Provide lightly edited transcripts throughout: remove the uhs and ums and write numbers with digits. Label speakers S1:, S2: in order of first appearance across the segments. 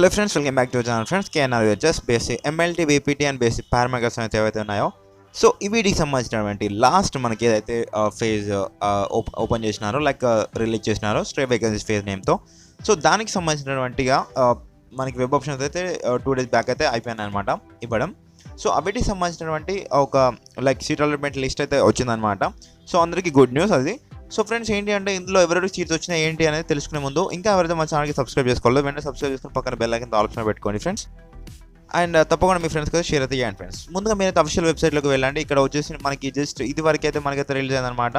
S1: Hello friends, welcome back to channel friends. KNR just basic MLT BPT and basic parameters అయితే ఏవైతే ఉన్నాయో, so ఈ వీటికి సంబంధించినటువంటి లాస్ట్ మనకి ఏదైతే ఫేజ్ ఓపెన్ చేసినారో, లైక్ రిలీజ్ చేసినారో స్ట్రే వేకెన్సీ ఫేజ్ నేమ్తో, సో దానికి సంబంధించినటువంటిగా మనకి వెబ్ ఆప్షన్స్ అయితే 2 days బ్యాక్ అయితే అయిపోయాయి అనమాట ఇవ్వడం. సో వీటికి సంబంధించినటువంటి ఒక లైక్ సీట్ అలాట్మెంట్ లిస్ట్ అయితే వచ్చిందనమాట. సో అందరికీ గుడ్ న్యూస్ అది. సో ఫ్రెండ్స్, ఏంటి అంటే ఇందులో ఎవరెవరికి సీట్స్ వచ్చినాయి ఏంటి అనేది తెలుసుకునే ముందు ఇంకా ఎవరైతే మా ఛానల్కి సబ్స్క్రైబ్ చేసుకోవాలి, వెంటనే సబ్స్క్రైబ్ చేసుకుని పక్కన బెల్ ఐకాన్ ఆప్షన్ పెట్టుకోండి ఫ్రెండ్స్. అండ్ తప్పకుండా మీ ఫ్రెండ్స్ కూడా షేర్ అయితే చేయండి ఫ్రెండ్స్. ముందుగా మీరైతే అఫీషియల్ వెబ్సైట్లోకి వెళ్ళండి. ఇక్కడ వచ్చేసి మనకి జస్ట్ ఇది వరకు అయితే మనకైతే రిలీజ్ అయిందనమాట.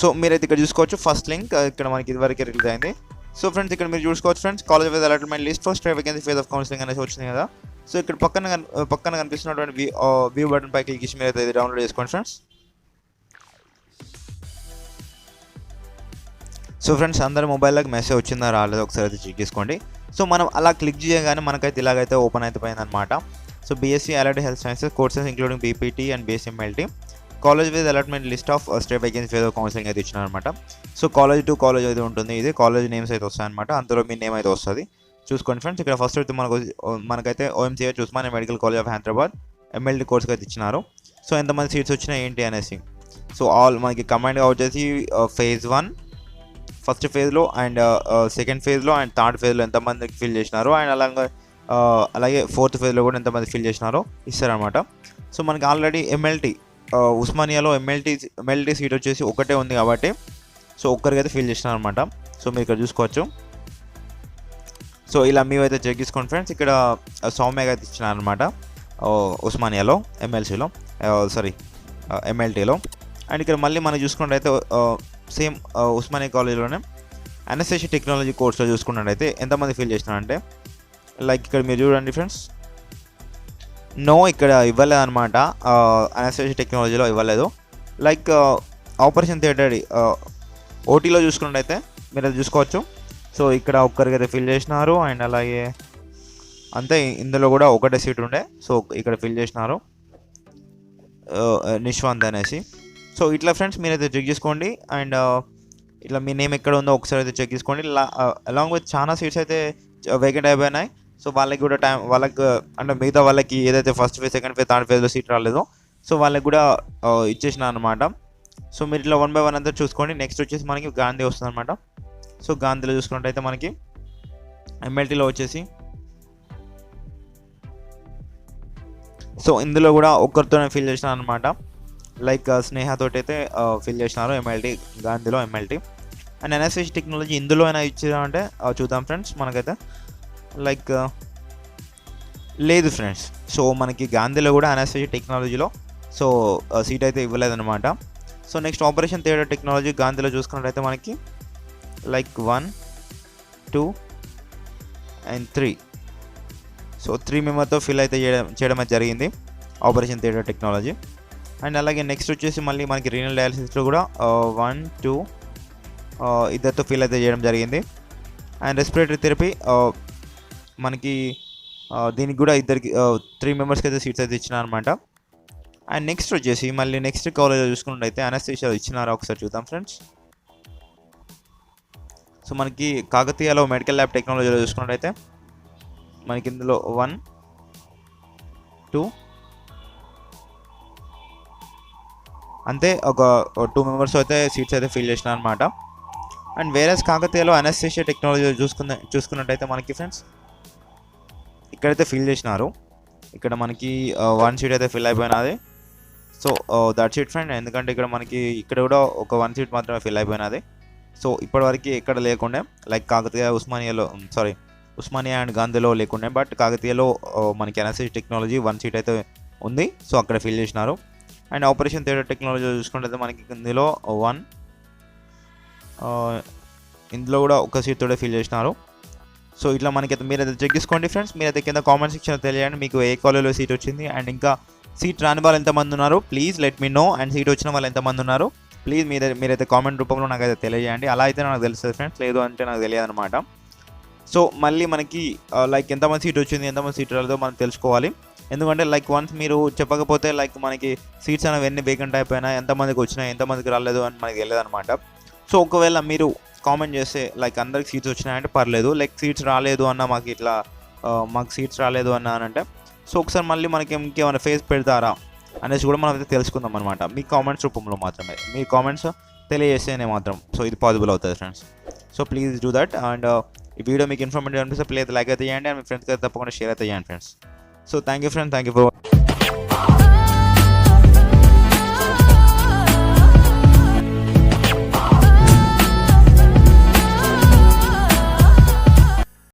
S1: సో మీరైతే ఇక్కడ చూసుకోవచ్చు, ఫస్ట్ లింక్ ఇక్కడ మనకి ఇది వరకే రిలీజ్ అయింది. సో ఫ్రెండ్స్, ఇక్కడ మీరు చూసుకోవచ్చు friends, college wise allotment list for stray vacancy phase of counselling అనేసి వచ్చింది కదా. సో ఇక్కడ పక్కన కనిపిస్తున్నటువంటి వ్యూ బటన్ పై క్లిక్ చేసి మీరైతే ఇది డౌన్లోడ్ చేసుకోండి ఫ్రెండ్స్. సో ఫ్రెండ్స్, అందరి మొబైల్లోకి మెసేజ్ వచ్చిందా రాలేదో ఒకసారి అయితే చెక్ చేసుకోండి. సో మనం అలా క్లిక్ చేయగానే మనకైతే ఇలాగైతే ఓపెన్ అయితే పోయిందనమాట. So BSc allied health sciences courses including BPT and BSMLT college with allotment list of stray vacancy phase of counselling అయితే ఇచ్చినారనమాట. సో కాలేజ్ టు కాలేజ్ అయితే ఉంటుంది, ఇది కాలేజ్ నేమ్స్ అయితే వస్తాయన్నమాట. అందులో మీ నేమ్ అయితే వస్తుంది, చూసుకోండి ఫ్రెండ్స్. ఇక్కడ ఫస్ట్ అయితే మనకైతే OMCH Osmania medical college of Hyderabad MLT కోర్స్కి అయితే ఇచ్చినారు. సో ఎంతమంది సీట్స్ వచ్చినాయి ఏంటి అనేసి. సో ఆల్ మనకి కమాండ్గా వచ్చేసి ఫేజ్ 1 ఫస్ట్ ఫేజ్లో అండ్ సెకండ్ ఫేజ్లో అండ్ థర్డ్ ఫేజ్లో ఎంతమందికి ఫిల్ చేసినారో, అండ్ అలాగే ఫోర్త్ ఫేజ్లో కూడా ఎంతమంది ఫిల్ చేసినారో ఇస్తారనమాట. సో మనకి ఆల్రెడీ ఎంఎల్టీ ఉస్మానియాలో ఎంఎల్టీ సీట్ వచ్చేసి ఒకటే ఉంది కాబట్టి సో ఒక్కరికైతే ఫిల్ చేసినారనమాట. సో మీరు ఇక్కడ చూసుకోవచ్చు. సో ఇలా మీవైతే చెక్ చేసుకోండి ఫ్రెండ్స్. ఇక్కడ సౌమ్యగా అయితే ఇచ్చినారనమాట ఉస్మానియాలో ఎంఎల్టీలో. అండ్ ఇక్కడ మళ్ళీ మనం చూసుకున్నట్టయితే సేమ్ ఉస్మానియా కాలేజ్లోనే అనస్థీషియా టెక్నాలజీ కోర్స్లో చూసుకున్నట్టయితే ఎంతమంది ఫిల్ చేసినారంటే, లైక్ ఇక్కడ మీరు చూడండి ఫ్రెండ్స్, నో ఇక్కడ ఇవ్వలేదు అనమాట. అనస్థీషియా టెక్నాలజీలో ఇవ్వలేదు. లైక్ ఆపరేషన్ థియేటర్ ఓటీలో చూసుకున్నట్టయితే మీరు అది చూసుకోవచ్చు. సో ఇక్కడ ఒక్కరికైతే ఫిల్ చేసినారు, అండ్ అలాగే అంతే, ఇందులో కూడా ఒకటే సీట్ ఉండే. సో ఇక్కడ ఫిల్ చేసినారు నిశ్వాంత్ అనేసి. సో ఇట్లా ఫ్రెండ్స్ మీరైతే చెక్ చేసుకోండి. అండ్ ఇట్లా మీ నేమ్ ఎక్కడ ఉందో ఒకసారి అయితే చెక్ చేసుకోండి. అలాంగ్ విత్ చాలా సీట్స్ అయితే వేకెంట్ అయిపోయినాయి. సో వాళ్ళకి కూడా వాళ్ళకి అంటే మిగతా వాళ్ళకి ఏదైతే first phase, second phase, third ఫేజ్లో సీట్ రాలేదో సో వాళ్ళకి కూడా ఇచ్చేసిన అనమాట. సో మీరు ఇట్లా 1 by 1 అంతా చూసుకోండి. నెక్స్ట్ వచ్చేసి మనకి గాంధీ వస్తుంది అనమాట. సో గాంధీలో చూసుకున్నట్టయితే మనకి ఎంఎల్టీలో వచ్చేసి సో ఇందులో కూడా ఒక్కరితోనే ఫిల్ చేసిన అనమాట. లైక్ స్నేహతోటి అయితే ఫిల్ చేసినారు ఎంఎల్టీ, గాంధీలో ఎంఎల్టీ. అండ్ అనస్థీషియా టెక్నాలజీ ఇందులో అయినా ఇచ్చారంటే చూద్దాం ఫ్రెండ్స్. మనకైతే లైక్ లేదు ఫ్రెండ్స్. సో మనకి గాంధీలో కూడా అనస్థీషియా టెక్నాలజీలో సో సీట్ అయితే ఇవ్వలేదన్నమాట. So next operation theatre technology గాంధీలో చూసుకున్నట్టయితే మనకి లైక్ 1, 2 and 3. సో 3 మెంబర్తో ఫిల్ అయితే చేయడం జరిగింది ఆపరేషన్ థియేటర్ టెక్నాలజీ. అండ్ అలాగే నెక్స్ట్ వచ్చేసి మళ్ళీ మనకి రీనల్ డయాలసిస్లో కూడా 1, 2 ఇద్దరితో ఫిల్ అయితే చేయడం జరిగింది. అండ్ రెస్పిరేటరీ థెరపీ మనకి దీనికి కూడా 3 మెంబర్స్కి అయితే సీట్స్ అయితే ఇచ్చినారనమాట. అండ్ నెక్స్ట్ వచ్చేసి మళ్ళీ నెక్స్ట్ కాలేజ్లో చూసుకున్నట్టయితే అనస్థీషియా ఇచ్చినారా ఒకసారి చూద్దాం ఫ్రెండ్స్. సో మనకి కాకతీయలో మెడికల్ ల్యాబ్ టెక్నాలజీలో చూసుకున్నట్టయితే మనకి ఇందులో 1, 2 అంతే, ఒక 2 మెంబర్స్ అయితే సీట్స్ అయితే ఫిల్ చేసినారు అనమాట. అండ్ వేరే కాకతీయలో అనస్థీషియా టెక్నాలజీ చూసుకున్నట్టయితే మనకి ఫ్రెండ్స్ ఇక్కడైతే ఫిల్ చేసినారు. ఇక్కడ మనకి 1 సీట్ అయితే ఫిల్ అయిపోయినది. So that's it friend. ఎందుకంటే ఇక్కడ కూడా ఒక 1 సీట్ మాత్రమే ఫిల్ అయిపోయినది. సో ఇప్పటివరకు ఎక్కడ లేకుండే, లైక్ కాకతీయ ఉస్మానియా అండ్ గాంధీలో లేకుండే, బట్ కాకతీయలో మనకి అనస్థీషియా టెక్నాలజీ 1 సీట్ అయితే ఉంది. సో అక్కడ ఫిల్ చేసినారు. అండ్ ఆపరేషన్ థియేటర్ టెక్నాలజీ చూసుకుంటే మనకి ఇందులో 1, ఇందులో కూడా ఒక సీట్ తోడే ఫిల్ చేసినారు. సో ఇట్లా మనకైతే మీరైతే చెక్ చేసుకోండి ఫ్రెండ్స్. మీరైతే కింద కామెంట్ సెక్షన్లో తెలియండి మీకు ఏ కాలేజ్లో సీట్ వచ్చింది, అండ్ ఇంకా సీట్ రాని వాళ్ళు ఎంతమంది ఉన్నారు please let me know. And seat వచ్చిన వాళ్ళు ఎంతమంది ఉన్నారు ప్లీజ్ మీరైతే కామెంట్ రూపంలో నాకైతే తెలియజేయండి. అలా అయితే నాకు తెలుస్తుంది ఫ్రెండ్స్, లేదు అంటే నాకు తెలియదు అనమాట. సో మళ్ళీ మనకి లైక్ ఎంతమంది సీట్ వచ్చింది, ఎంతమంది సీట్ రాలేదో మనం తెలుసుకోవాలి. ఎందుకంటే లైక్ వన్స్ మీరు చెప్పకపోతే లైక్ మనకి సీట్స్ అనేవి ఎన్ని వేకెంట్ అయిపోయినా, ఎంతమందికి వచ్చినాయి, ఎంతమందికి రాలేదు అని మనకి తెలియదు అనమాట. సో ఒకవేళ మీరు కామెంట్ చేస్తే లైక్ అందరికి సీట్స్ వచ్చినాయంటే పర్లేదు, లైక్ సీట్స్ రాలేదు అన్న మాకు ఇట్లా మాకు సీట్స్ రాలేదు అంటే సో ఒకసారి మళ్ళీ మనకి ఇంకేమైనా ఫేస్ పెడతారా అనేసి కూడా మనం అయితే తెలుసుకుందాం అనమాట. మీ కామెంట్స్ రూపంలో మాత్రమే, మీ కామెంట్స్ తెలియజేస్తేనే మాత్రం సో ఇది పాసిబుల్ అవుతుంది friends. So please do that. And ఈ వీడియో మీకు ఇన్ఫర్మేటివ్ అనిపిస్తే ప్లీజ్ లైక్ అయితే చేయండి, అండ్ మీ ఫ్రెండ్స్కి అయితే తప్పకుండా షేర్ అయితే చేయండి friends. So thank you friends, thank you for